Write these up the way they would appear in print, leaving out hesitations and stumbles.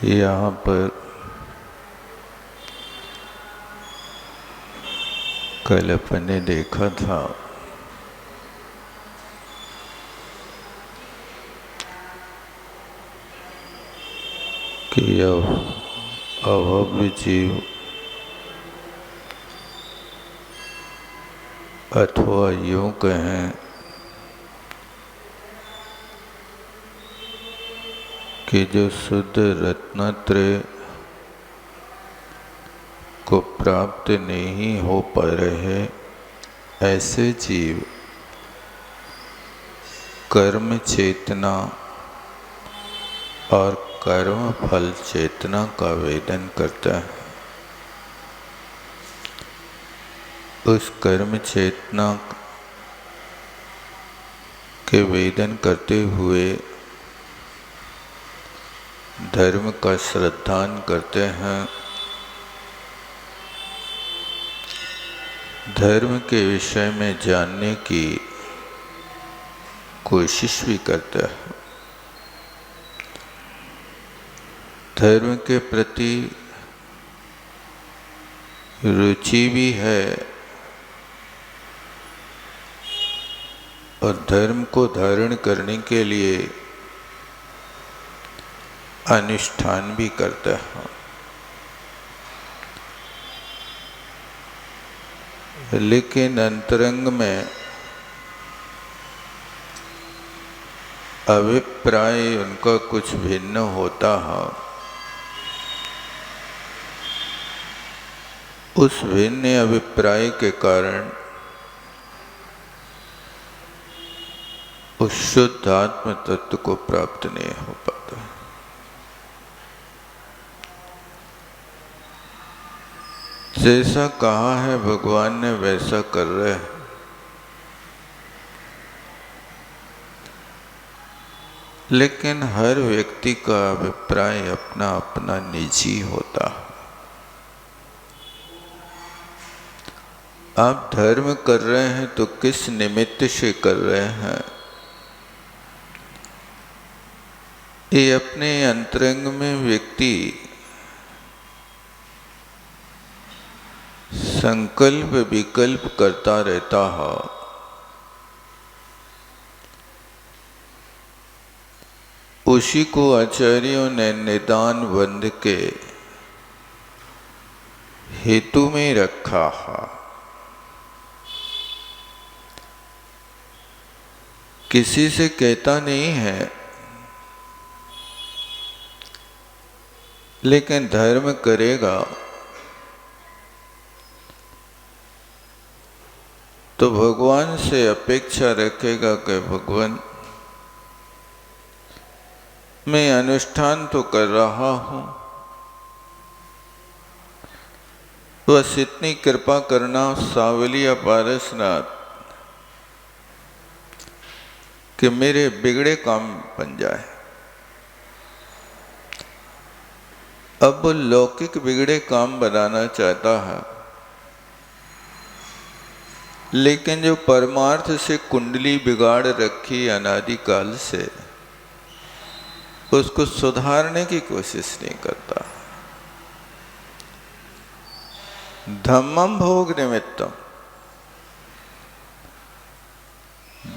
यहाँ पर कल अपन ने देखा था कि अभव्य जीव अथवा यूँ कहें कि जो शुद्ध रत्नत्रय को प्राप्त नहीं हो पा रहे, ऐसे जीव कर्म चेतना और कर्म फल चेतना का वेदन करता है। उस कर्म चेतना के वेदन करते हुए धर्म का श्रद्धान करते हैं, धर्म के विषय में जानने की कोशिश भी करता है, धर्म के प्रति रुचि भी है और धर्म को धारण करने के लिए अनुष्ठान भी करता है। लेकिन अंतरंग में अभिप्राय उनका कुछ भिन्न होता है। उस भिन्न अभिप्राय के कारण उस शुद्ध आत्म तत्व को प्राप्त नहीं हो पाता। जैसा कहा है भगवान ने वैसा कर रहे हैं, लेकिन हर व्यक्ति का अभिप्राय अपना अपना निजी होता है। आप धर्म कर रहे हैं तो किस निमित्त से कर रहे हैं, ये अपने अंतरंग में व्यक्ति संकल्प विकल्प करता रहता है। उसी को आचार्यों ने निदान बंध के हेतु में रखा है। किसी से कहता नहीं है, लेकिन धर्म करेगा तो भगवान से अपेक्षा रखेगा कि भगवान मैं अनुष्ठान तो कर रहा हूँ, बस इतनी कृपा करना सावलिया पारसनाथ कि मेरे बिगड़े काम बन जाए। अब वो लौकिक बिगड़े काम बनाना चाहता है, लेकिन जो परमार्थ से कुंडली बिगाड़ रखी अनादिकाल से, उसको सुधारने की कोशिश नहीं करता। धम्मम भोग निमित्तम,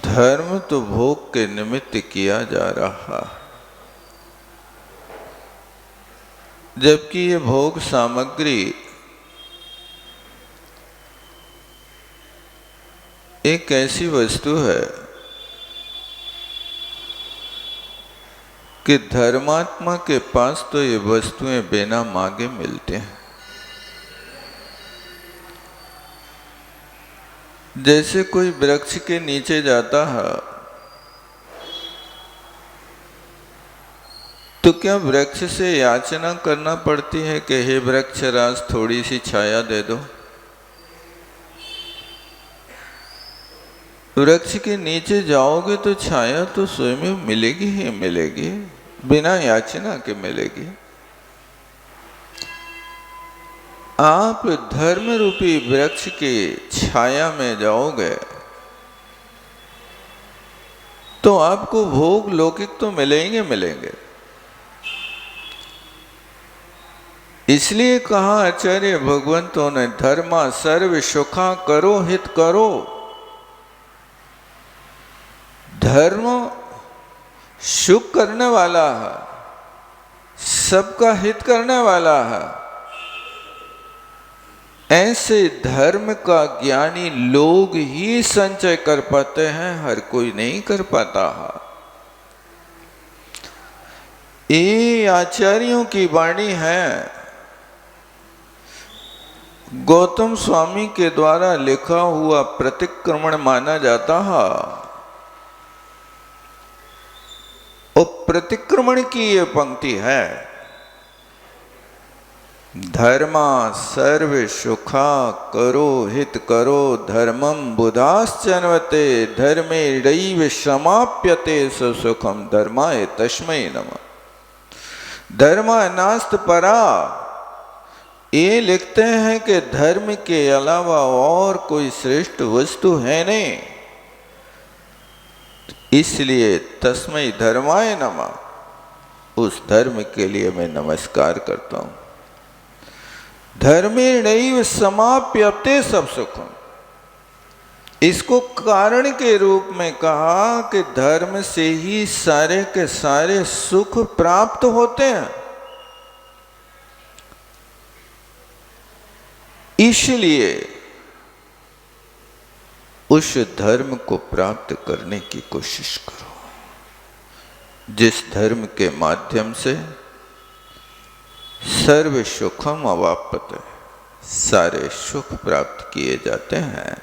धर्म तो भोग के निमित्त किया जा रहा, जबकि ये भोग सामग्री एक ऐसी वस्तु है कि धर्मात्मा के पास तो ये वस्तुएं बिना मांगे मिलते हैं। जैसे कोई वृक्ष के नीचे जाता है तो क्या वृक्ष से याचना करना पड़ती है कि हे वृक्षराज थोड़ी सी छाया दे दो? वृक्ष के नीचे जाओगे तो छाया तो स्वयं मिलेगी ही मिलेगी, बिना याचना के मिलेगी। आप धर्म रूपी वृक्ष की छाया में जाओगे तो आपको भोग लौकिक तो मिलेंगे मिलेंगे, इसलिए कहा आचार्य भगवंतों ने, धर्मा सर्व सुखा करो हित करो। धर्म सुख करने वाला है, सबका हित करने वाला है। ऐसे धर्म का ज्ञानी लोग ही संचय कर पाते हैं, हर कोई नहीं कर पाता है। ये आचार्यों की वाणी है, गौतम स्वामी के द्वारा लिखा हुआ प्रतिक्रमण माना जाता है। और प्रतिक्रमण की ये पंक्ति है, धर्मा सर्व सुखा करो हित करो धर्मम बुधाश्चन्वते धर्मे दैव समाप्यते सुखम धर्माय तस्मै नमः। धर्मा नास्त परा, ये लिखते हैं कि धर्म के अलावा और कोई श्रेष्ठ वस्तु है नहीं, इसलिए तस्मै धर्माय नमः, उस धर्म के लिए मैं नमस्कार करता हूं। धर्मेणैव समाप्यते सब सुखम, इसको कारण के रूप में कहा कि धर्म से ही सारे के सारे सुख प्राप्त होते हैं। इसलिए उस धर्म को प्राप्त करने की कोशिश करो, जिस धर्म के माध्यम से सर्व सुखम अवाप्यते, सारे सुख प्राप्त किए जाते हैं।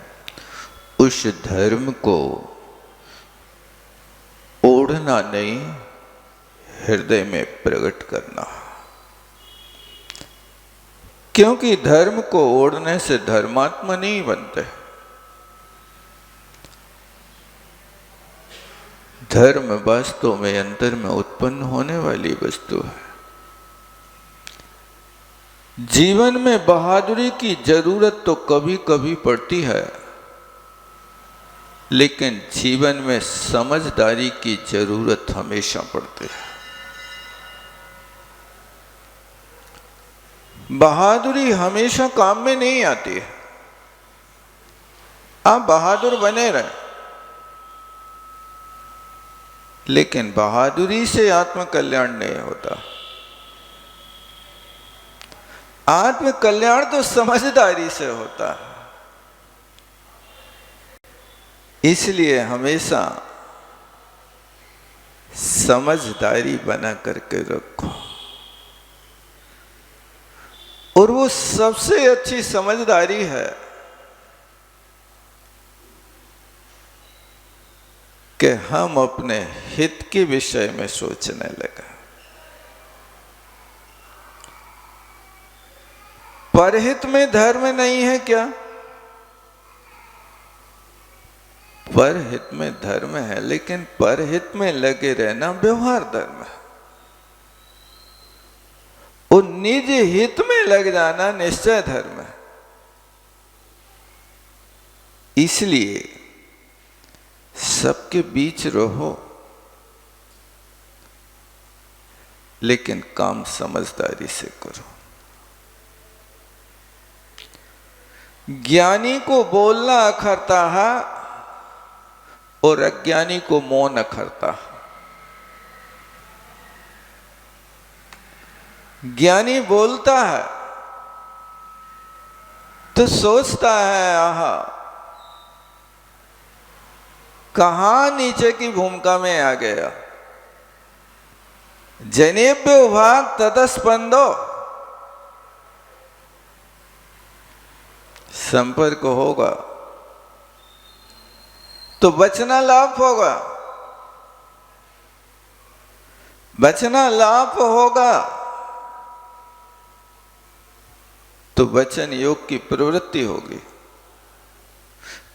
उस धर्म को ओढ़ना नहीं, हृदय में प्रकट करना। क्योंकि धर्म को ओढ़ने से धर्मात्मा नहीं बनते। धर्म वास्तव में अंतर में उत्पन्न होने वाली वस्तु है। जीवन में बहादुरी की जरूरत तो कभी कभी पड़ती है, लेकिन जीवन में समझदारी की जरूरत हमेशा पड़ती है। बहादुरी हमेशा काम में नहीं आती है। आप बहादुर बने रहे, लेकिन बहादुरी से आत्मकल्याण नहीं होता। आत्मकल्याण तो समझदारी से होता है। इसलिए हमेशा समझदारी बना करके रखो। और वो सबसे अच्छी समझदारी है कि हम अपने हित के विषय में सोचने लगे। परहित में धर्म नहीं है क्या? परहित में धर्म है, लेकिन परहित में लगे रहना व्यवहार धर्म है। और निज हित में लग जाना निश्चय धर्म है। इसलिए सबके बीच रहो, लेकिन काम समझदारी से करो। ज्ञानी को बोलना अखरता है और अज्ञानी को मौन अखरता है। ज्ञानी बोलता है तो सोचता है, आहा कहां नीचे की भूमिका में आ गया। जनेभ्यो भाग ततस्पंदो, संपर्क होगा तो बचना लाभ होगा, बचना लाभ होगा तो वचन योग की प्रवृत्ति होगी।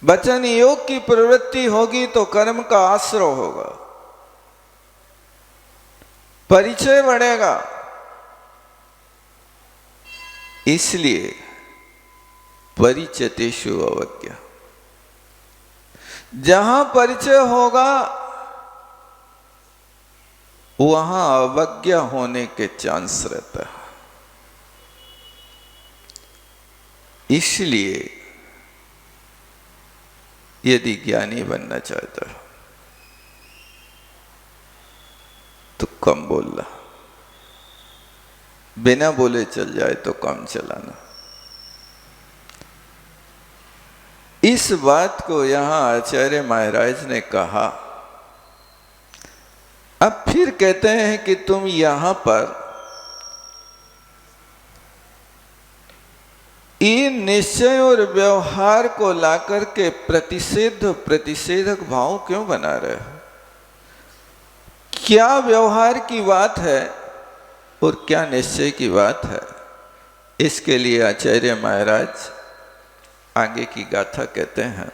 वचन योग की प्रवृत्ति होगी तो कर्म का आश्रय होगा, परिचय बढ़ेगा। इसलिए परिचयतेषु अवज्ञा, जहां परिचय होगा वहां अवज्ञा होने के चांस रहता है। इसलिए यदि ज्ञानी बनना चाहता है तो कम बोलना, बिना बोले चल जाए तो कम चलाना। इस बात को यहां आचार्य महाराज ने कहा। अब फिर कहते हैं कि तुम यहां पर इन निश्चय और व्यवहार को लाकर के प्रतिषेधक भाव क्यों बना रहे हो? क्या व्यवहार की बात है और क्या निश्चय की बात है? इसके लिए आचार्य महाराज आगे की गाथा कहते हैं।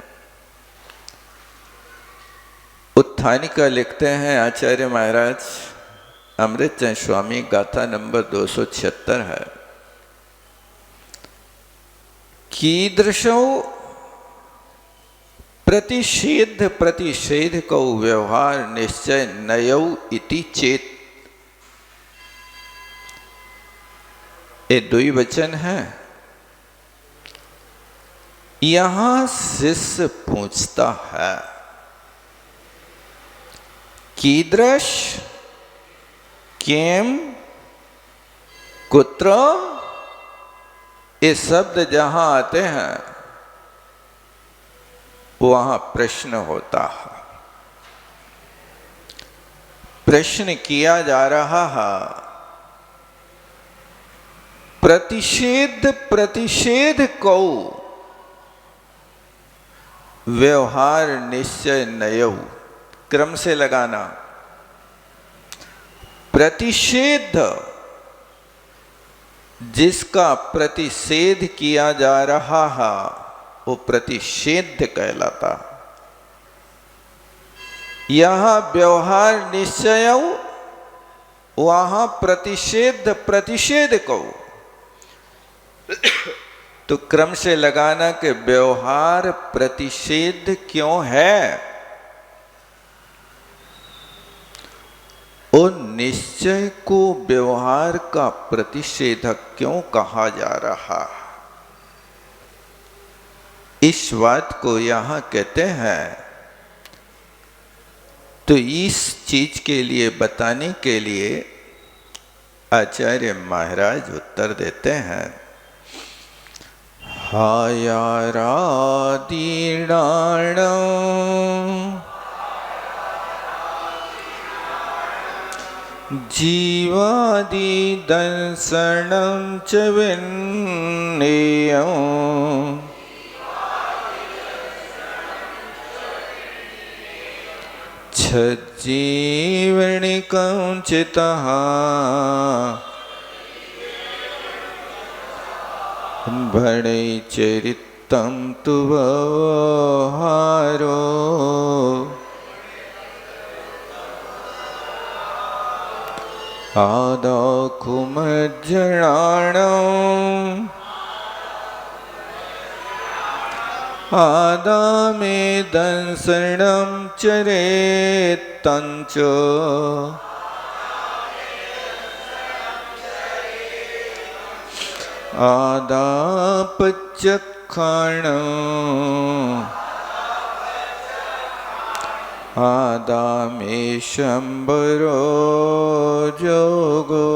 उत्थानिका लिखते हैं आचार्य महाराज, अमृतचंद स्वामी, गाथा नंबर 276 है। कीदृशौ प्रतिषेध को व्यवहार निश्चय नयौ इति चेत। ये द्विवचन है। यहां शिष्य पूछता है कीदृश, किम, कुत्र, ये शब्द जहां आते हैं वहां प्रश्न होता है। प्रश्न किया जा रहा है प्रतिषेध को व्यवहार निश्चय नयौ, क्रम से लगाना। प्रतिषेध जिसका प्रतिषेध किया जा रहा है वो प्रतिषेध कहलाता। यहां व्यवहार निश्चय, वहां प्रतिषेध को। तो क्रम से लगाना कि व्यवहार प्रतिषेध क्यों है और निश्चय को व्यवहार का प्रतिषेधक क्यों कहा जा रहा है? इस बात को यहां कहते हैं। तो इस चीज के लिए बताने के लिए आचार्य महाराज उत्तर देते हैं। हायारादीर्णाण जीवादि दर्शनं च विन्नेयम् छज्जीवनिकं चितः भणैचरितं तु व्यवहारो आदाकुमज्जनाणम् आदामे दंसनं चरेत्तञ्च आदापचक्षाणम् आदामे शंबरो जोगो।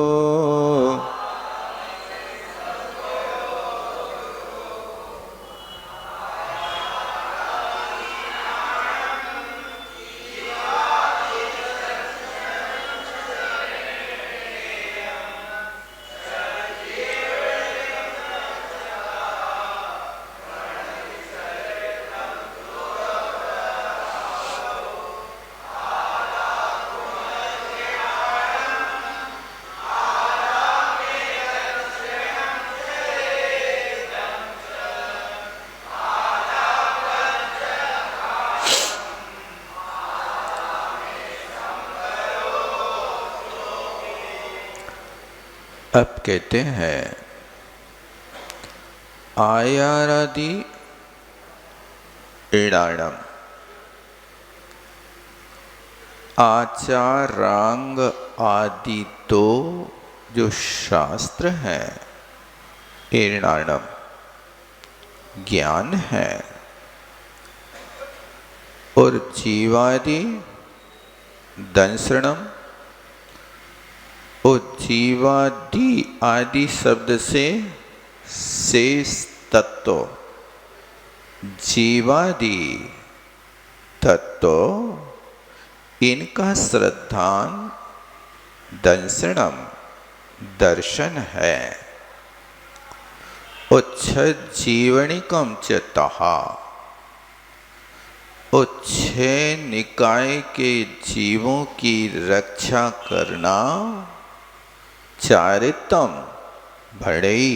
अब कहते हैं आयारादि ईडाणम, आचारांग आदि तो जो शास्त्र हैं ईडाणम, ज्ञान है और जीवादि दंसरणम और जीवादि आदि शब्द से शेष तत्व, जीवादि तत्व, इनका श्रद्धान दंसनम दर्शन है। जीवनिकम च तहा, और छह निकाय के जीवों की रक्षा करना चारित्रम भड़ई,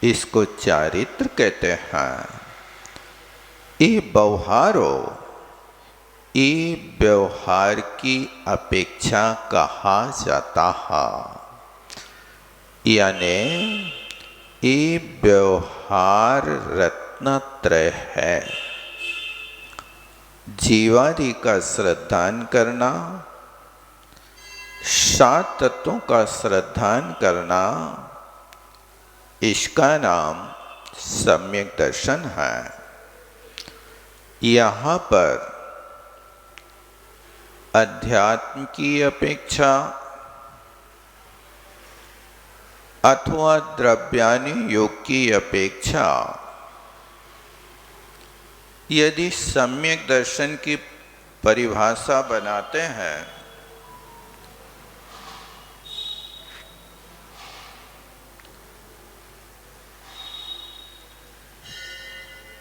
इसको चारित्र कहते हैं। ये व्यवहारो, ये व्यवहार की अपेक्षा कहा जाता है, यानी ये व्यवहार रत्नत्रय है। जीवादि का श्रद्धान करना, 7 तत्वों का श्रद्धान करना, इसका नाम सम्यक दर्शन है। यहाँ पर अध्यात्म की अपेक्षा अथवा द्रव्यानि योग की अपेक्षा यदि सम्यक दर्शन की परिभाषा बनाते हैं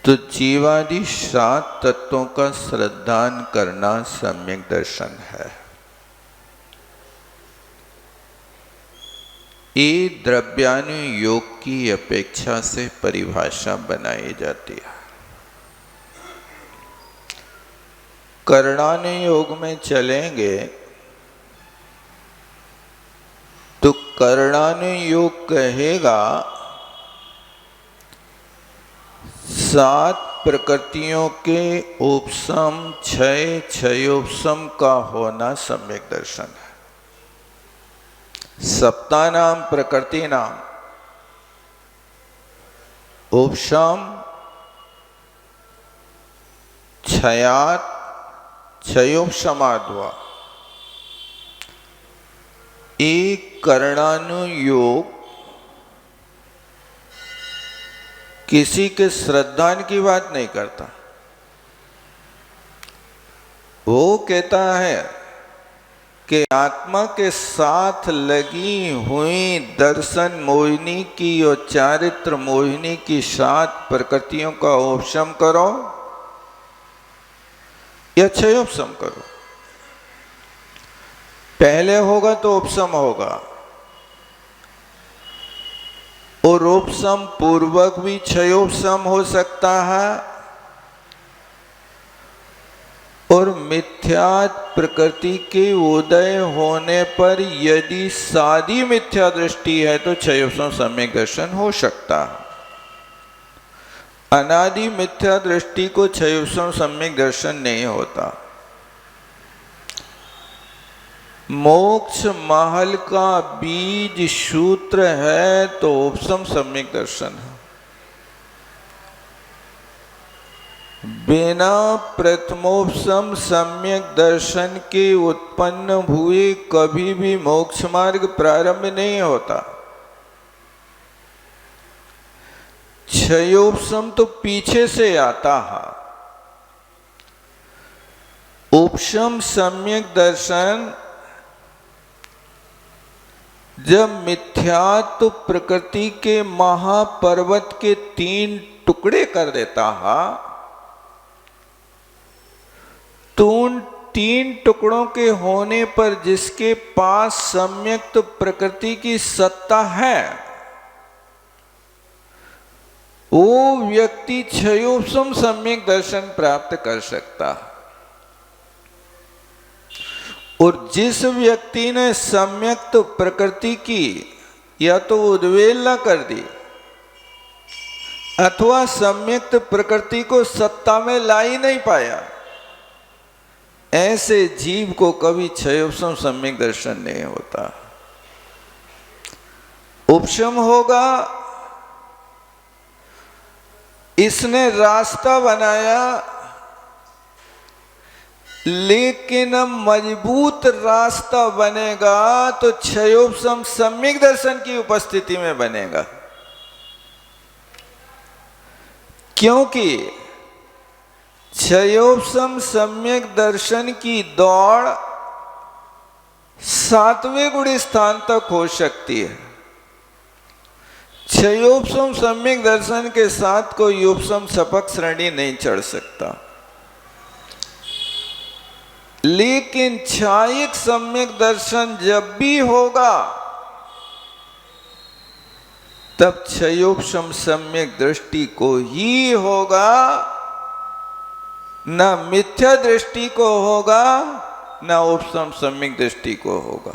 तो जीवादि 7 तत्वों का श्रद्धान करना सम्यक दर्शन है। ये द्रव्यानि योग की अपेक्षा से परिभाषा बनाई जाती है। करणानि योग में चलेंगे तो करणानि योग कहेगा 7 प्रकृतियों के उपसम, क्षयोपशम का होना सम्यक दर्शन है। सप्तानाम प्रकृति नाम उपशम क्षयात क्षयोपशमाद्वा, एक करणानुयोग किसी के श्रद्धान की बात नहीं करता। वो कहता है कि आत्मा के साथ लगी हुई दर्शन मोहिनी की और चारित्र मोहिनी की 7 प्रकृतियों का उपशम करो या क्षयोपशम करो। पहले होगा तो उपशम होगा और उपशम पूर्वक भी क्षयोपशम हो सकता है, और मिथ्या प्रकृति के उदय होने पर यदि सादी मिथ्या दृष्टि है तो क्षयोपशम सम्यक दर्शन हो सकता है। अनादि मिथ्या दृष्टि को क्षयोपशम सम्यक दर्शन नहीं होता। मोक्ष महल का बीज सूत्र है तो उपशम सम्यक दर्शन है। बिना प्रथमोपशम सम्यक दर्शन के उत्पन्न हुए कभी भी मोक्ष मार्ग प्रारंभ नहीं होता। क्षयोपशम तो पीछे से आता है। उपशम सम्यक दर्शन जब मिथ्यात्व प्रकृति के महापर्वत के 3 टुकड़े कर देता है तो उन 3 टुकड़ों के होने पर जिसके पास सम्यक्त प्रकृति की सत्ता है वो व्यक्ति क्षयोपशम सम्यक दर्शन प्राप्त कर सकता है। और जिस व्यक्ति ने सम्यक्त प्रकृति की या तो उद्वेलना कर दी अथवा सम्यक्त प्रकृति को सत्ता में ला ही नहीं पाया, ऐसे जीव को कभी क्षयोपशम सम्यक दर्शन नहीं होता। उपशम होगा इसने रास्ता बनाया, लेकिन अब मजबूत रास्ता बनेगा तो क्षयोपशम सम्यक दर्शन की उपस्थिति में बनेगा। क्योंकि क्षयोपशम सम्यक दर्शन की दौड़ 7वें गुण स्थान तक हो सकती है। क्षयोपशम सम्यक दर्शन के साथ कोई उपशम सपक श्रेणी नहीं चढ़ सकता, लेकिन छायिक सम्यक दर्शन जब भी होगा तब क्षयोपशम सम्यक दृष्टि को ही होगा, न मिथ्या दृष्टि को होगा, न उपशम सम्यक दृष्टि को होगा।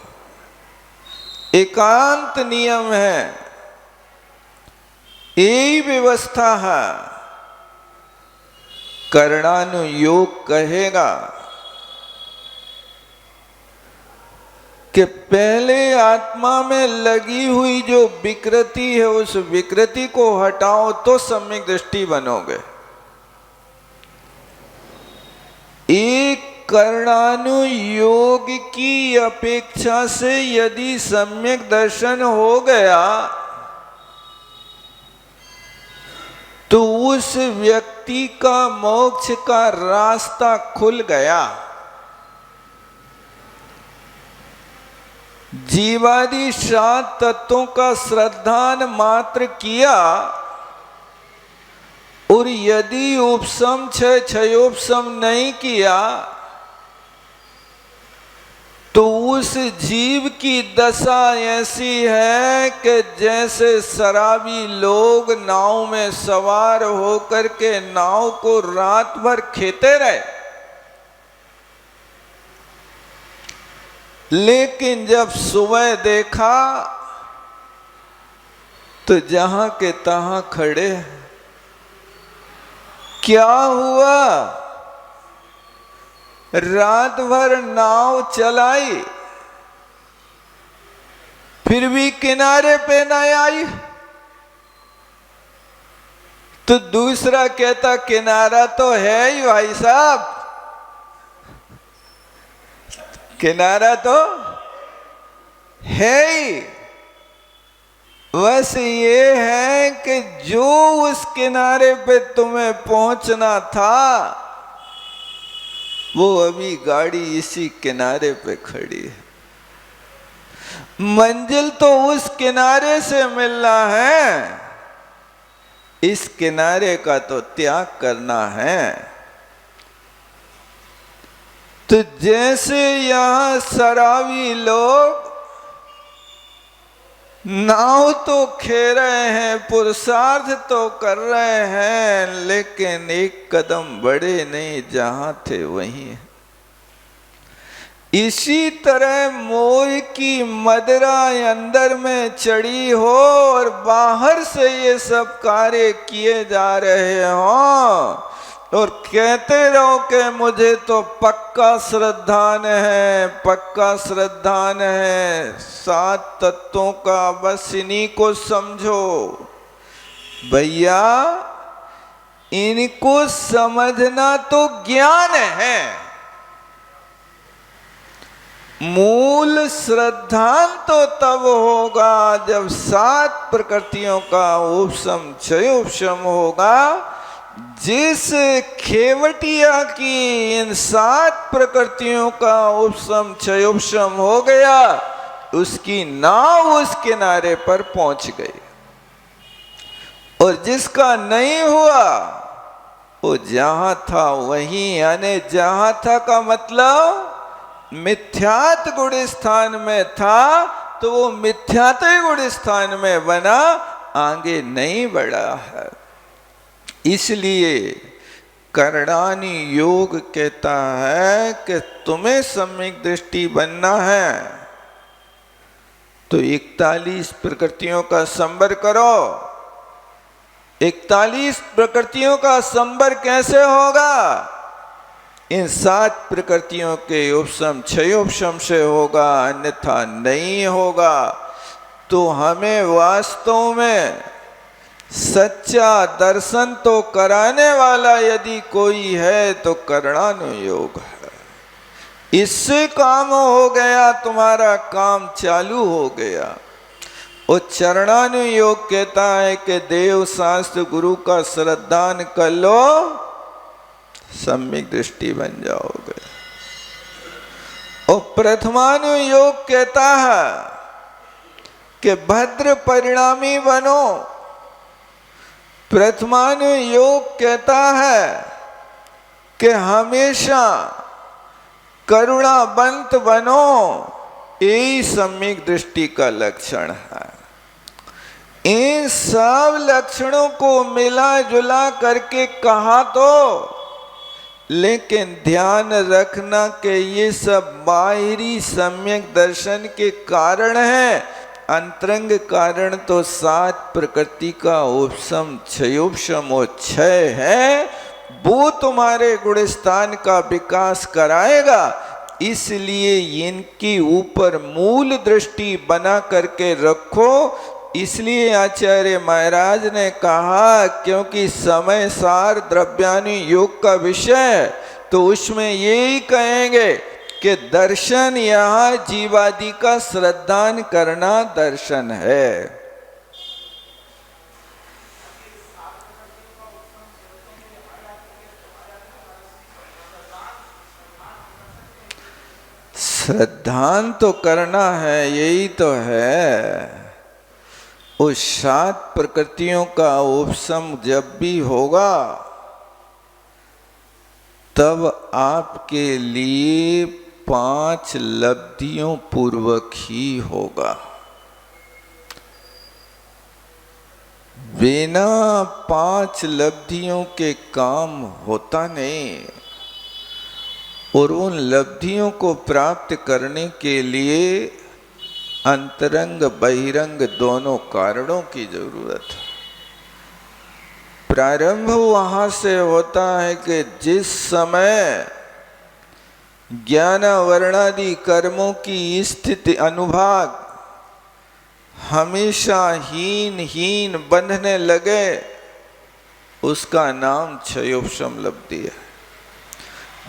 एकांत नियम है, यही व्यवस्था है। करणानुयोग कहेगा कि पहले आत्मा में लगी हुई जो विकृति है उस विकृति को हटाओ तो सम्यक दृष्टि बनोगे। एक करणानुयोग की अपेक्षा से यदि सम्यक दर्शन हो गया तो उस व्यक्ति का मोक्ष का रास्ता खुल गया। जीवादि 7 तत्वों का श्रद्धान मात्र किया और यदि उपशम क्षयोपशम नहीं किया तो उस जीव की दशा ऐसी है कि जैसे शराबी लोग नाव में सवार होकर के नाव को रात भर खेते रहे, लेकिन जब सुबह देखा तो जहां के तहां खड़े। क्या हुआ? रात भर नाव चलाई फिर भी किनारे पे न आई। तो दूसरा कहता किनारा तो है ही भाई साहब, किनारा तो है ही, बस ये है कि जो उस किनारे पे तुम्हें पहुंचना था वो अभी गाड़ी इसी किनारे पे खड़ी है। मंजिल तो उस किनारे से मिलना है, इस किनारे का तो त्याग करना है। तो जैसे यहां शराबी लोग नाव तो खे रहे हैं, पुरुषार्थ तो कर रहे हैं, लेकिन एक कदम बढ़े नहीं, जहां थे वहीं है। इसी तरह मोह की मदिरा अंदर में चढ़ी हो और बाहर से ये सब कार्य किए जा रहे हो और कहते रहो कि मुझे तो पक्का श्रद्धान है, पक्का श्रद्धान है। 7 तत्वों का बस इन्हीं को समझो भैया, इनको समझना तो ज्ञान है। मूल श्रद्धान तो तब होगा जब 7 प्रकृतियों का उपशम क्षयोपशम होगा। जिस खेवटिया की इन 7 प्रकृतियों का उपशम क्षयोपशम हो गया, उसकी नाव उस किनारे पर पहुंच गई, और जिसका नहीं हुआ वो जहां था वहीं, यानी जहां था का मतलब मिथ्यात गुण स्थान में था तो वो मिथ्यात गुण स्थान में बना, आगे नहीं बढ़ा है। इसलिए करणानि योग कहता है कि तुम्हें सम्यक दृष्टि बनना है तो 41 प्रकृतियों का संबर करो। 41 प्रकृतियों का संबर कैसे होगा? इन 7 प्रकृतियों के उपशम क्षयोपशम से होगा, अन्यथा नहीं होगा। तो हमें वास्तव में सच्चा दर्शन तो कराने वाला यदि कोई है तो करणानुयोग है। इससे काम हो गया, तुम्हारा काम चालू हो गया। वो चरणानुयोग कहता है कि देव शास्त्र गुरु का श्रद्धान कर लो, सम्यक दृष्टि बन जाओगे। और प्रथमानुयोग कहता है कि भद्र परिणामी बनो। प्रथमानुयोग कहता है कि हमेशा करुणावंत बनो। यही सम्यक दृष्टि का लक्षण है। इन सब लक्षणों को मिला जुला करके कहा तो, लेकिन ध्यान रखना कि ये सब बाहरी सम्यक दर्शन के कारण है। अंतरंग कारण तो सात प्रकृति का उपशम क्षयोपशम और क्षय है। वो तुम्हारे गुणस्थान का विकास कराएगा। इसलिए इनकी ऊपर मूल दृष्टि बना करके रखो। इसलिए आचार्य महाराज ने कहा, क्योंकि समय सार द्रव्यानुयोग का विषय, तो उसमें यही कहेंगे कि दर्शन यहाँ जीवादि का श्रद्धान करना दर्शन है। श्रद्धान तो करना है, यही तो है। उस सात प्रकृतियों का उपशम जब भी होगा तब आपके लिए 5 लब्धियों पूर्वक ही होगा। बिना 5 लब्धियों के काम होता नहीं। और उन लब्धियों को प्राप्त करने के लिए अंतरंग बहिरंग दोनों कारणों की जरूरत है। प्रारंभ वहां से होता है कि जिस समय ज्ञान वर्णादि कर्मों की स्थिति अनुभाग हमेशा हीन हीन बंधने लगे, उसका नाम क्षयोपशम लब्धि है।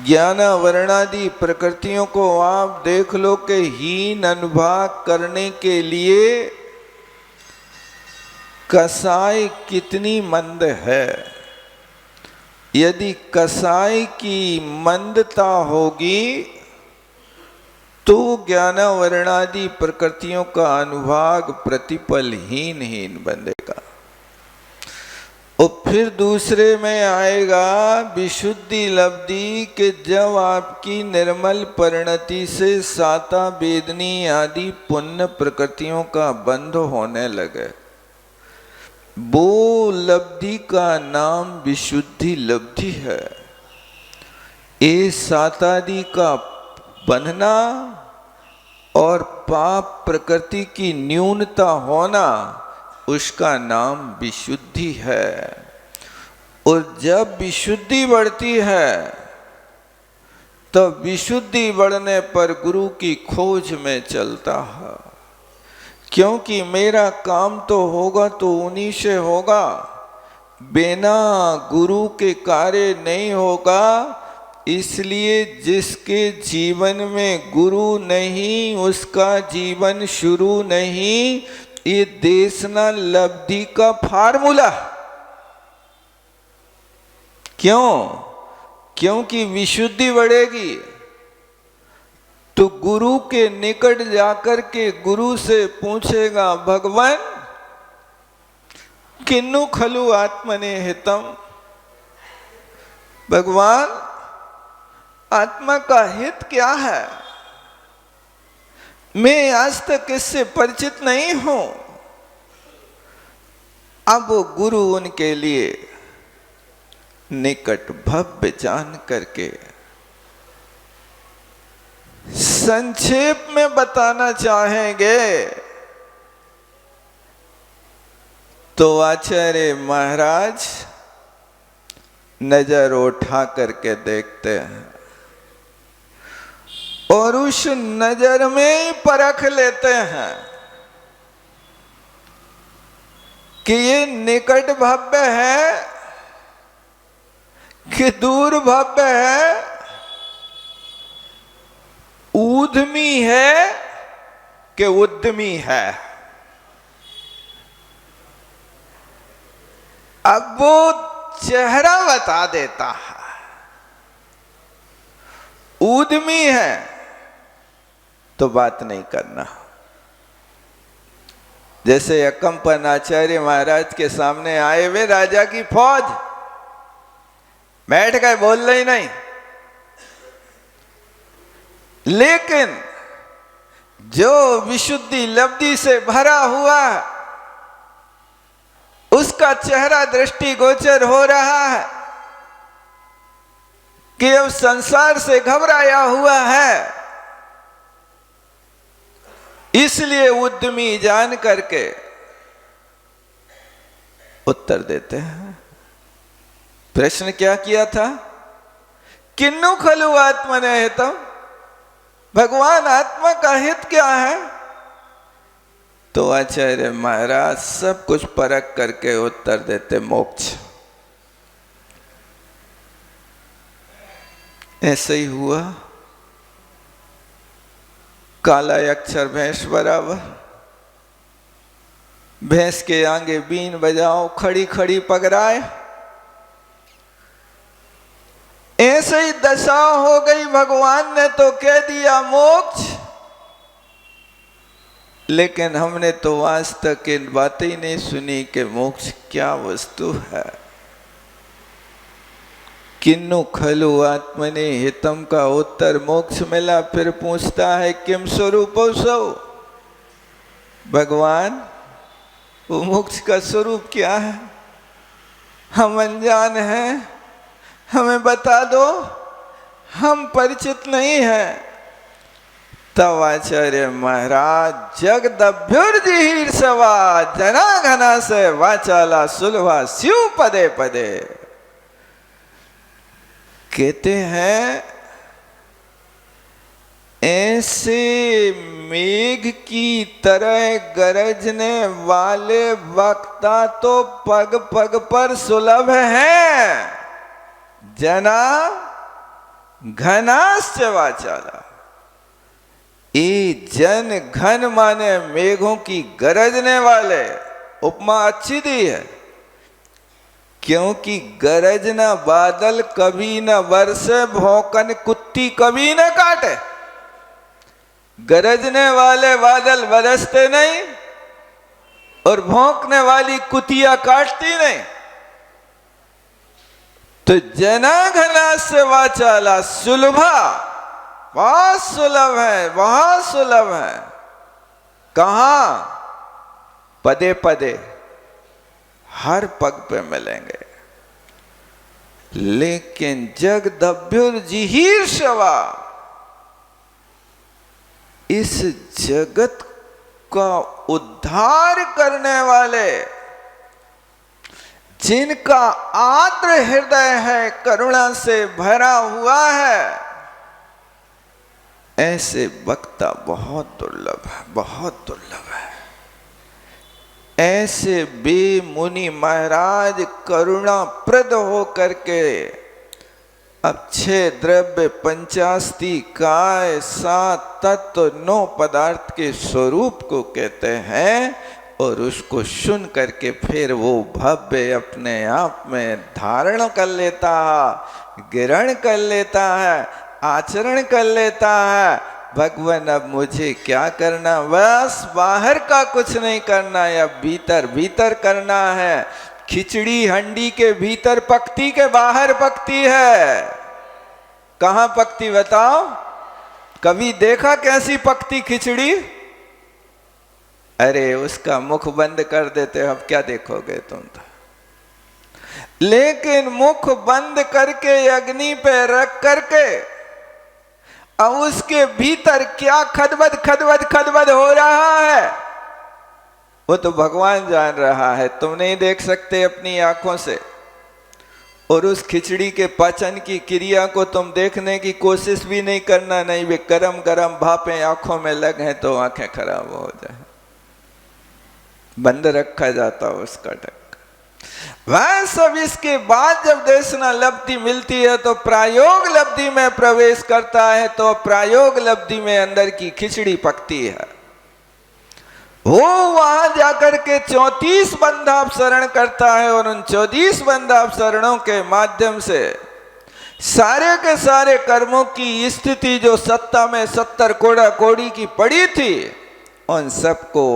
ज्ञान वर्णादि प्रकृतियों को आप देख लो कि हीन अनुभाग करने के लिए कसाई कितनी मंद है। यदि कसाई की मंदता होगी तो ज्ञान वर्णादि प्रकृतियों का अनुभाग प्रतिपल हीन हीन बंधेगा। और फिर दूसरे में आएगा विशुद्धि लब्धि के जब आपकी निर्मल परिणति से साता वेदनी आदि पुण्य प्रकृतियों का बंध होने लगे, वो लब्धि का नाम विशुद्धि लब्धि है। ये सातादि का बंधना और पाप प्रकृति की न्यूनता होना, उसका नाम विशुद्धि है। और जब विशुद्धि बढ़ती है तो विशुद्धि बढ़ने पर गुरु की खोज में चलता है। क्योंकि मेरा काम तो होगा तो उन्हीं से होगा, बिना गुरु के कार्य नहीं होगा। इसलिए जिसके जीवन में गुरु नहीं उसका जीवन शुरू नहीं। ये देशना लब्धि का फार्मूला। क्यों? क्योंकि विशुद्धि बढ़ेगी तो गुरु के निकट जाकर के गुरु से पूछेगा, भगवान किन्नु खलु आत्मने हितम। भगवान आत्मा का हित क्या है? मैं आज तक इससे परिचित नहीं हूं। अब वो गुरु उनके लिए निकट भव्य जान करके संक्षेप में बताना चाहेंगे। तो आचार्य महाराज नजर उठा करके देखते हैं और उस नजर में ही परख लेते हैं कि ये निकट भव्य है कि दूर भव्य है, ऊधमी है कि उद्यमी है। अब वो चेहरा बता देता है। ऊधमी है तो बात नहीं करना। जैसे अकम्पन आचार्य महाराज के सामने आए हुए राजा की फौज, बैठ गए, बोल रही नहीं। लेकिन जो विशुद्धि लब्धि से भरा हुआ उसका चेहरा दृष्टिगोचर हो रहा है कि अब संसार से घबराया हुआ है, इसलिए उद्यमी जान करके उत्तर देते हैं। प्रश्न क्या किया था? किन्नु खलु आत्मने हितम, भगवान आत्मा का हित क्या है? तो आचार्य महाराज सब कुछ परख करके उत्तर देते, मोक्ष। ऐसे ही हुआ। काला अक्षर भैंस बराबर, भैंस के आगे बीन बजाओ, खड़ी खड़ी पगराए। ऐसे ही दशा हो गई। भगवान ने तो कह दिया मोक्ष, लेकिन हमने तो आज तक इन बातें ही नहीं सुनी कि मोक्ष क्या वस्तु है। किन्नु खलु आत्मने हितम का उत्तर मोक्ष मिला। फिर पूछता है किम स्वरूपोऽसौ, भगवान वो मोक्ष का स्वरूप क्या है? हम अनजान हैं, हमें बता दो, हम परिचित नहीं हैं। तब आचार्य महाराज जगदभ्युर्जिहीर्षवा जना घना से वाचाला सुलभा स्यु पदे पदे कहते हैं, ऐसे मेघ की तरह गरजने वाले वक्ता तो पग पग पर सुलभ हैं। जना घनाश्च वाचाला, ये जन घन माने मेघों की गरजने वाले। उपमा अच्छी दी है, क्योंकि गरजना बादल कभी न बरसे, भौंकन कुत्ती कभी न काटे। गरजने वाले बादल बरसते नहीं और भौंकने वाली कुतिया काटती नहीं। तो जना घना से वाचाला सुलभा, बहुत सुलभ है, बहुत सुलभ है। कहां? पदे पदे, हर पग पे मिलेंगे। लेकिन जगदभ्युर्जिहीर्षवा, इस जगत का उद्धार करने वाले, जिनका आर्द्र हृदय है, करुणा से भरा हुआ है, ऐसे वक्ता बहुत दुर्लभ है, बहुत दुर्लभ है। ऐसे बेमुनि महाराज करुणा प्रद हो करके अब 6 द्रव्य 85 काय 7 तत्व 9 पदार्थ के स्वरूप को कहते हैं, और उसको सुन करके फिर वो भव्य अपने आप में धारण कर लेता है, ग्रहण कर लेता है, आचरण कर लेता है। भगवान अब मुझे क्या करना, बस बाहर का कुछ नहीं करना है, अब भीतर भीतर करना है। खिचड़ी हंडी के भीतर पकती के बाहर पकती है? कहां पकती बताओ? कभी देखा कैसी पकती खिचड़ी? अरे उसका मुख बंद कर देते, अब क्या देखोगे तुम तो। लेकिन मुख बंद करके अग्नि पे रख करके अब उसके भीतर क्या खदबद खदबद खदबद हो रहा है, वो तो भगवान जान रहा है। तुम नहीं देख सकते अपनी आंखों से, और उस खिचड़ी के पाचन की क्रिया को तुम देखने की कोशिश भी नहीं करना। नहीं वे गरम गरम भापें आंखों में लगे तो आंखें खराब हो जाए। बंद रखा जाता उसका ढक्कन। वह सब इसके बाद जब दर्शना लब्धि मिलती है तो प्रायोग लब्धि में प्रवेश करता है, तो प्रायोग लब्धि में अंदर की खिचड़ी पकती है। वो वहां जाकर के 34 बंधापसरण करता है और उन 34 बंधापसरणों के माध्यम से सारे के सारे कर्मों की स्थिति जो सत्ता में 70 कोड़ा कोड़ी की पड़ी थी, उन सबको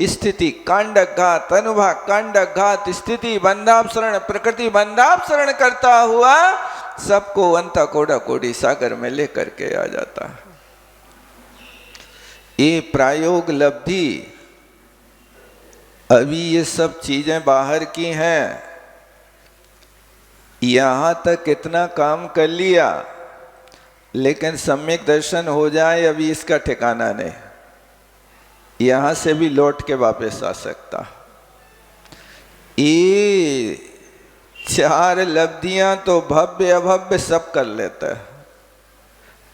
स्थिति कांडक घात, अनुभव कांडक घात, स्थिति बंधापसरण, प्रकृति बंधापसरण करता हुआ सबको अंत कोड़ा कोड़ी सागर में लेकर के आ जाता है। ये प्रायोग लब्धि। अभी ये सब चीजें बाहर की हैं, यहां तक इतना काम कर लिया, लेकिन सम्यक दर्शन हो जाए अभी इसका ठिकाना नहीं, यहां से भी लौट के वापस आ सकता। ये 4 लब्धियां तो भव्य अभव्य सब कर लेता है,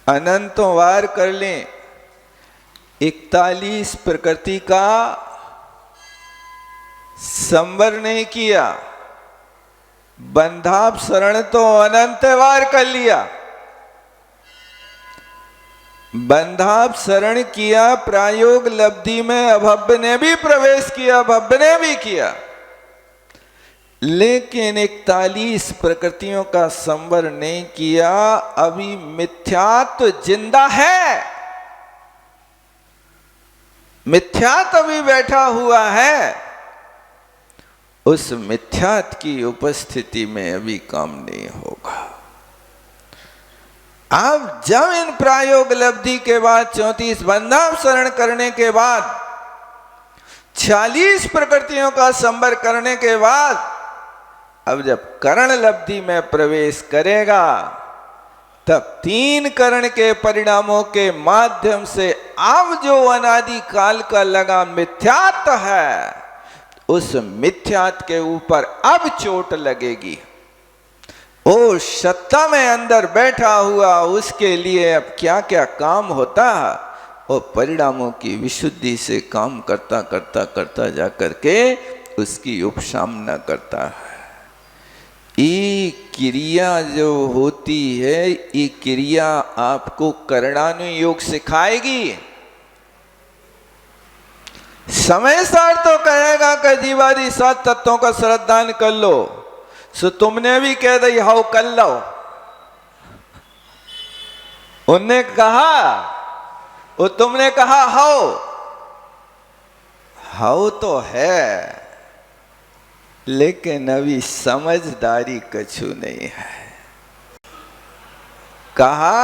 अनंतों वार कर लें। 41 प्रकृति का संवर नहीं किया, बंधापसरण तो अनंत वार कर लिया। बंधापसरण किया, प्रायोग लब्धि में अभव्य ने भी प्रवेश किया, भव्य ने भी किया, लेकिन 41 प्रकृतियों का संवर नहीं किया। अभी मिथ्यात्व जिंदा है, मिथ्यात्व अभी बैठा हुआ है। उस मिथ्यात्व की उपस्थिति में अभी काम नहीं होगा। अब जब इन प्रायोग लब्धि के बाद 34 बंधापसरण करने के बाद 46 प्रकृतियों का संवर करने के बाद अब जब करण लब्धि में प्रवेश करेगा, तब 3 करण के परिणामों के माध्यम से अब जो अनादि काल का लगा मिथ्यात्व है, उस मिथ्यात्व के ऊपर अब चोट लगेगी। ओ सत्ता में अंदर बैठा हुआ, उसके लिए अब क्या क्या काम होता है, वो परिणामों की विशुद्धि से काम करता करता करता जाकर के उसकी उपशामना करता है। ये क्रिया जो होती है, ये क्रिया आपको करणानुयोग सिखाएगी। समय सार तो कहेगा कि जीवादि 7 तत्वों का श्रद्धान कर लो, सो तुमने भी कह दी हाउ कर लो। उनने कहा, वो तुमने कहा हाउ, हाउ तो है, लेकिन अभी समझदारी कछु नहीं है। कहा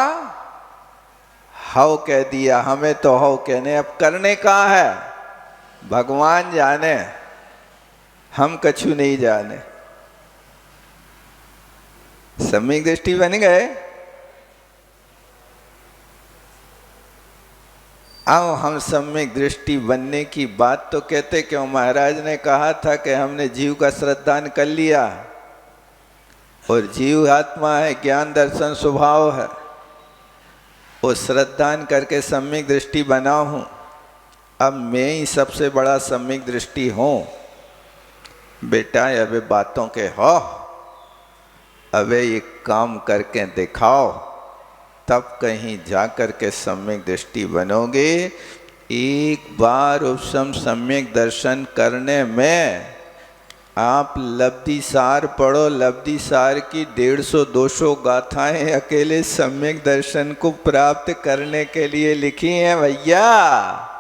हाउ कह दिया, हमें तो हाउ कहने, अब करने का है भगवान जाने, हम कछु नहीं जाने। सम्यक दृष्टि बन गए। आओ हम सम्यक दृष्टि बनने की बात तो कहते, क्यों महाराज ने कहा था कि हमने जीव का श्रद्धान कर लिया, और जीव आत्मा है, ज्ञान दर्शन स्वभाव है, वो श्रद्धान करके सम्यक दृष्टि बना हूं। अब मैं ही सबसे बड़ा सम्यक दृष्टि हूं। बेटा अब बातों के हो, अब ये काम करके दिखाओ, तब कहीं जाकर के सम्यक दृष्टि बनोगे। एक बार उपशम सम्यक दर्शन करने में आप लब्धि सार पढ़ो, लब्धि सार की 150-200 गाथाएं अकेले सम्यक दर्शन को प्राप्त करने के लिए लिखी हैं भैया।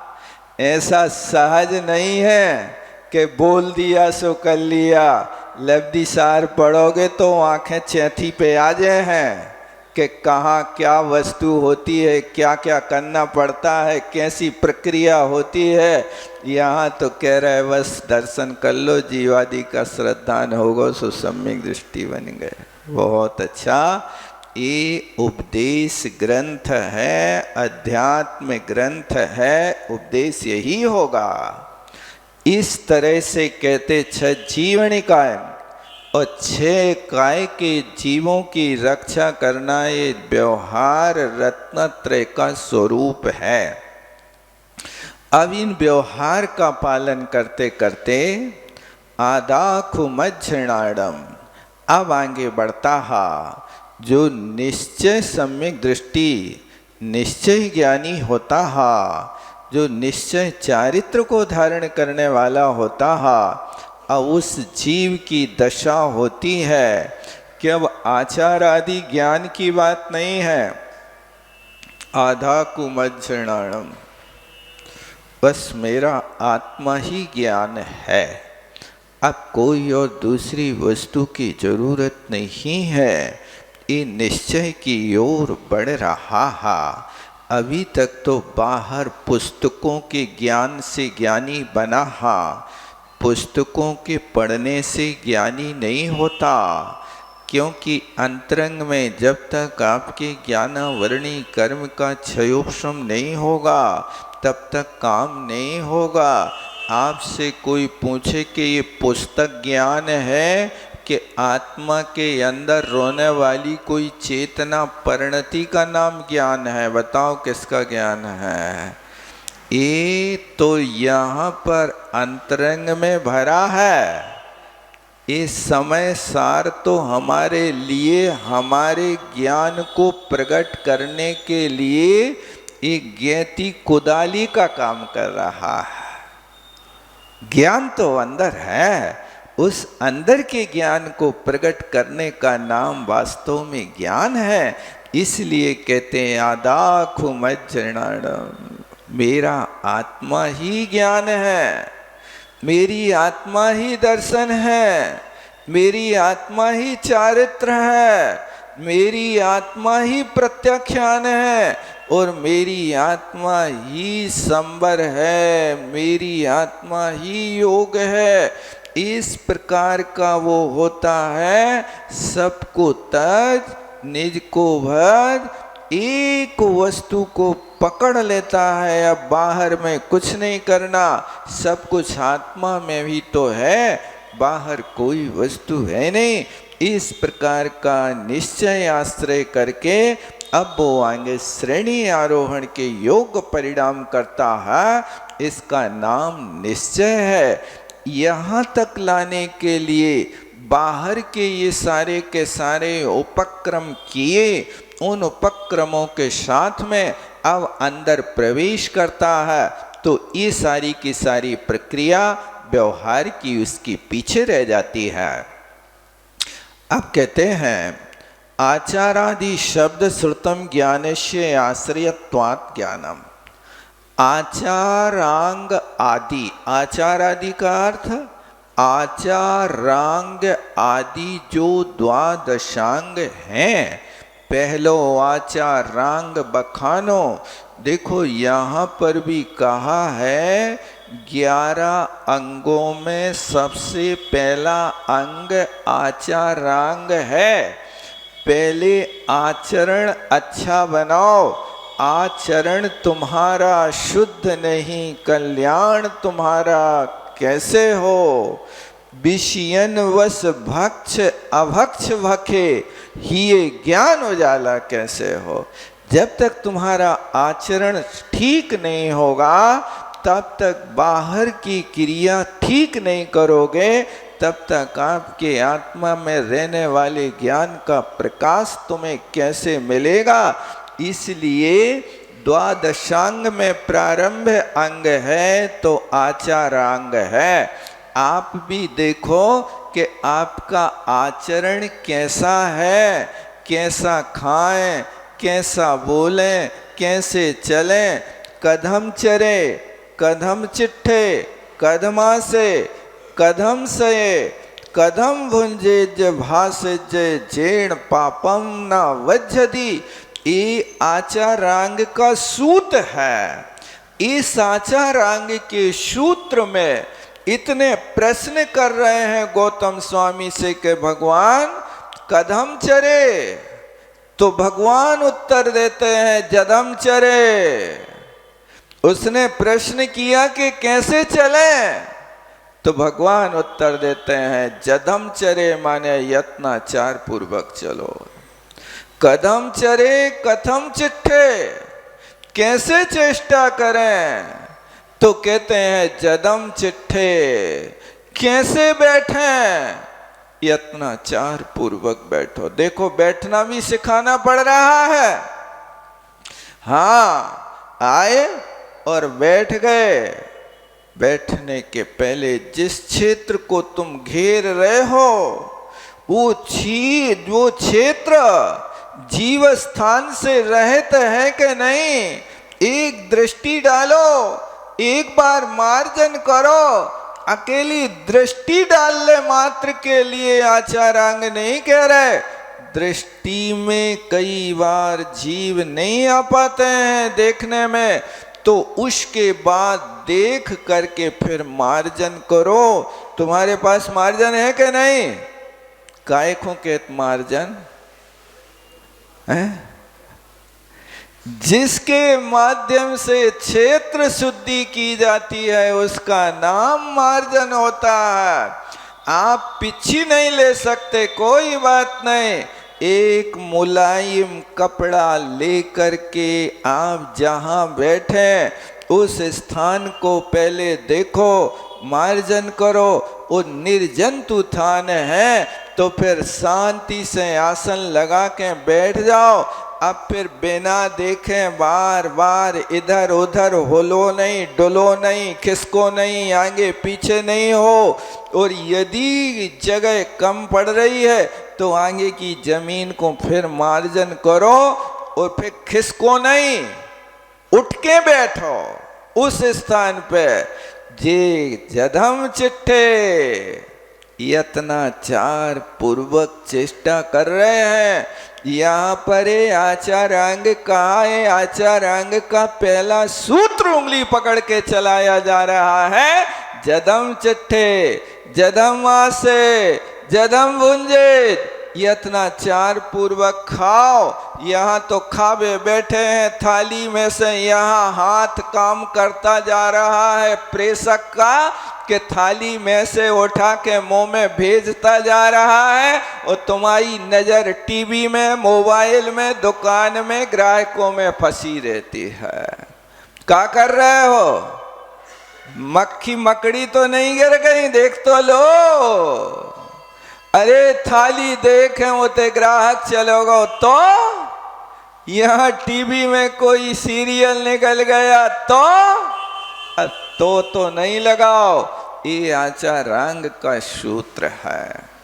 ऐसा सहज नहीं है कि बोल दिया सो कर लिया। लब्धि सार पढ़ोगे तो आंखें चैथी पे आ जाए हैं कि कहाँ क्या वस्तु होती है, क्या क्या करना पड़ता है, कैसी प्रक्रिया होती है। यहाँ तो कह रहा है बस दर्शन कर लो, जीवादि का श्रद्धान होगा सो सम्यक दृष्टि बन गए। बहुत अच्छा। ये उपदेश ग्रंथ है, अध्यात्म ग्रंथ है, उपदेश यही होगा। इस तरह से कहते 6 जीवनिकाएं और 6 काय के जीवों की रक्षा करना ये व्यवहार रत्नत्रय का स्वरूप है। अब इन व्यवहार का पालन करते करते आदाखु मज्जनाड़म, अब आगे बढ़ता हा जो निश्चय सम्यक दृष्टि, निश्चय ज्ञानी होता हा, जो निश्चय चारित्र को धारण करने वाला होता हा, अब उस जीव की दशा होती है कि अब आचार आदि ज्ञान की बात नहीं है। आधा कुमज्जनाणम, बस मेरा आत्मा ही ज्ञान है, अब कोई और दूसरी वस्तु की जरूरत नहीं है। ये निश्चय की ओर बढ़ रहा है। अभी तक तो बाहर पुस्तकों के ज्ञान से ज्ञानी बना हा, पुस्तकों के पढ़ने से ज्ञानी नहीं होता, क्योंकि अंतरंग में जब तक आपके ज्ञानावरणी कर्म का क्षयोपशम नहीं होगा तब तक काम नहीं होगा। आपसे कोई पूछे कि ये पुस्तक ज्ञान है कि आत्मा के अंदर रोने वाली कोई चेतना परिणति का नाम ज्ञान है, बताओ किसका ज्ञान है? ये तो यहाँ पर अंतरंग में भरा है। ये समय सार तो हमारे लिए, हमारे ज्ञान को प्रकट करने के लिए एक ज्ञाति कुदाली का काम कर रहा है। ज्ञान तो अंदर है, उस अंदर के ज्ञान को प्रकट करने का नाम वास्तव में ज्ञान है। इसलिए कहते हैं आदाखु मज्जनाड़म, मेरा आत्मा ही ज्ञान है, मेरी आत्मा ही दर्शन है, मेरी आत्मा ही चारित्र है, मेरी आत्मा ही प्रत्याख्यान है और मेरी आत्मा ही संवर है, मेरी आत्मा ही योग है। इस प्रकार का वो होता है, सबको तज निज को भज, एक वस्तु को पकड़ लेता है। अब बाहर में कुछ नहीं करना, सब कुछ आत्मा में भी तो है, बाहर कोई वस्तु है नहीं। इस प्रकार का निश्चय आश्रय करके अब वो आगे श्रेणी आरोहण के योग परिणाम करता है। इसका नाम निश्चय है। यहाँ तक लाने के लिए बाहर के ये सारे के सारे उपक्रम किए, उन उपक्रमों के साथ में अब अंदर प्रवेश करता है तो ये सारी की सारी प्रक्रिया व्यवहार की उसकी पीछे रह जाती है। अब कहते हैं आचारादि शब्द श्रुतम ज्ञानस्य आश्रयत्वात् ज्ञानम। आचारांग आदि, आचार आदि का अर्थ आचारांग आदि जो द्वादशांग हैं, पहलो आचारांग बखानो। देखो यहाँ पर भी कहा है 11 अंगों में सबसे पहला अंग आचारांग है। पहले आचरण अच्छा बनाओ, आचरण तुम्हारा शुद्ध नहीं, कल्याण तुम्हारा कैसे हो? विषयन वश भक्ष अभक्ष भखे, ही ज्ञान उजाला कैसे हो? जब तक तुम्हारा आचरण ठीक नहीं होगा तब तक बाहर की क्रिया ठीक नहीं करोगे, तब तक आपके आत्मा में रहने वाले ज्ञान का प्रकाश तुम्हें कैसे मिलेगा? इसलिए द्वादशांग में प्रारंभ अंग है तो आचारांग है। आप भी देखो कि आपका आचरण कैसा है, कैसा खाएं, कैसा बोलें, कैसे चलें। कदम चरे कदम चिट्ठे, कदमा से कदम सये, कदम भुंजे ज भासे जय जेण पापम न वज्जति। ये आचारांग का सूत्र है। इस आचारांग के सूत्र में इतने प्रश्न कर रहे हैं गौतम स्वामी से कि भगवान कदम चरे, तो भगवान उत्तर देते हैं जदम चरे। उसने प्रश्न किया कि कैसे चले, तो भगवान उत्तर देते हैं जदम चरे माने यत्नाचार पूर्वक चलो। कदम चरे कथम चिट्ठे, कैसे चेष्टा करें, तो कहते हैं जदम चिट्ठे, कैसे बैठे, यत्नाचार पूर्वक बैठो। देखो बैठना भी सिखाना पड़ रहा है। हाँ, आए और बैठ गए। बैठने के पहले जिस क्षेत्र को तुम घेर रहे हो वो क्षेत्र जीव स्थान से रहित है कि नहीं, एक दृष्टि डालो, एक बार मार्जन करो। अकेली दृष्टि डालने मात्र के लिए आचारांग नहीं कह रहे, दृष्टि में कई बार जीव नहीं आ पाते हैं देखने में, तो उसके बाद देख करके फिर मार्जन करो। तुम्हारे पास मार्जन है कि नहीं? काय को कहते मार्जन है? जिसके माध्यम से क्षेत्र शुद्धि की जाती है उसका नाम मार्जन होता है। आप पीछे नहीं ले सकते, कोई बात नहीं। एक मुलायम कपड़ा लेकर के आप जहां बैठे उस स्थान को पहले देखो, मार्जन करो। वो निर्जंतु स्थान है तो फिर शांति से आसन लगा के बैठ जाओ। अब फिर बिना देखे बार बार इधर उधर होलो नहीं, डोलो नहीं, खिसको नहीं, आगे पीछे नहीं हो। और यदि जगह कम पड़ रही है तो आगे की जमीन को फिर मार्जन करो और फिर खिसको नहीं, उठ के बैठो उस स्थान पे। जे जदम चिट्ठे, यत्नाचार पूर्वक चेष्टा कर रहे हैं। यहाँ पर आचारांग कहा है, आचारांग का पहला सूत्र उंगली पकड़ के चलाया जा रहा है। जदम चिट्ठे, जदम आसे, जदम भुंजे, यत्नाचार पूर्वक खाओ। यहाँ तो खावे बैठे हैं थाली में से, यहाँ हाथ काम करता जा रहा है प्रेषक का कि थाली में से उठा के मुंह में भेजता जा रहा है। और तुम्हारी नजर टीवी में, मोबाइल में, दुकान में, ग्राहकों में फंसी रहती है। क्या कर रहे हो? मक्खी मकड़ी तो नहीं गिर गई? देख तो लो। अरे थाली देखे होते ग्राहक चलोगे तो, यहाँ टीवी में कोई सीरियल निकल गया तो नहीं लगाओ। ये आचारांग का सूत्र है।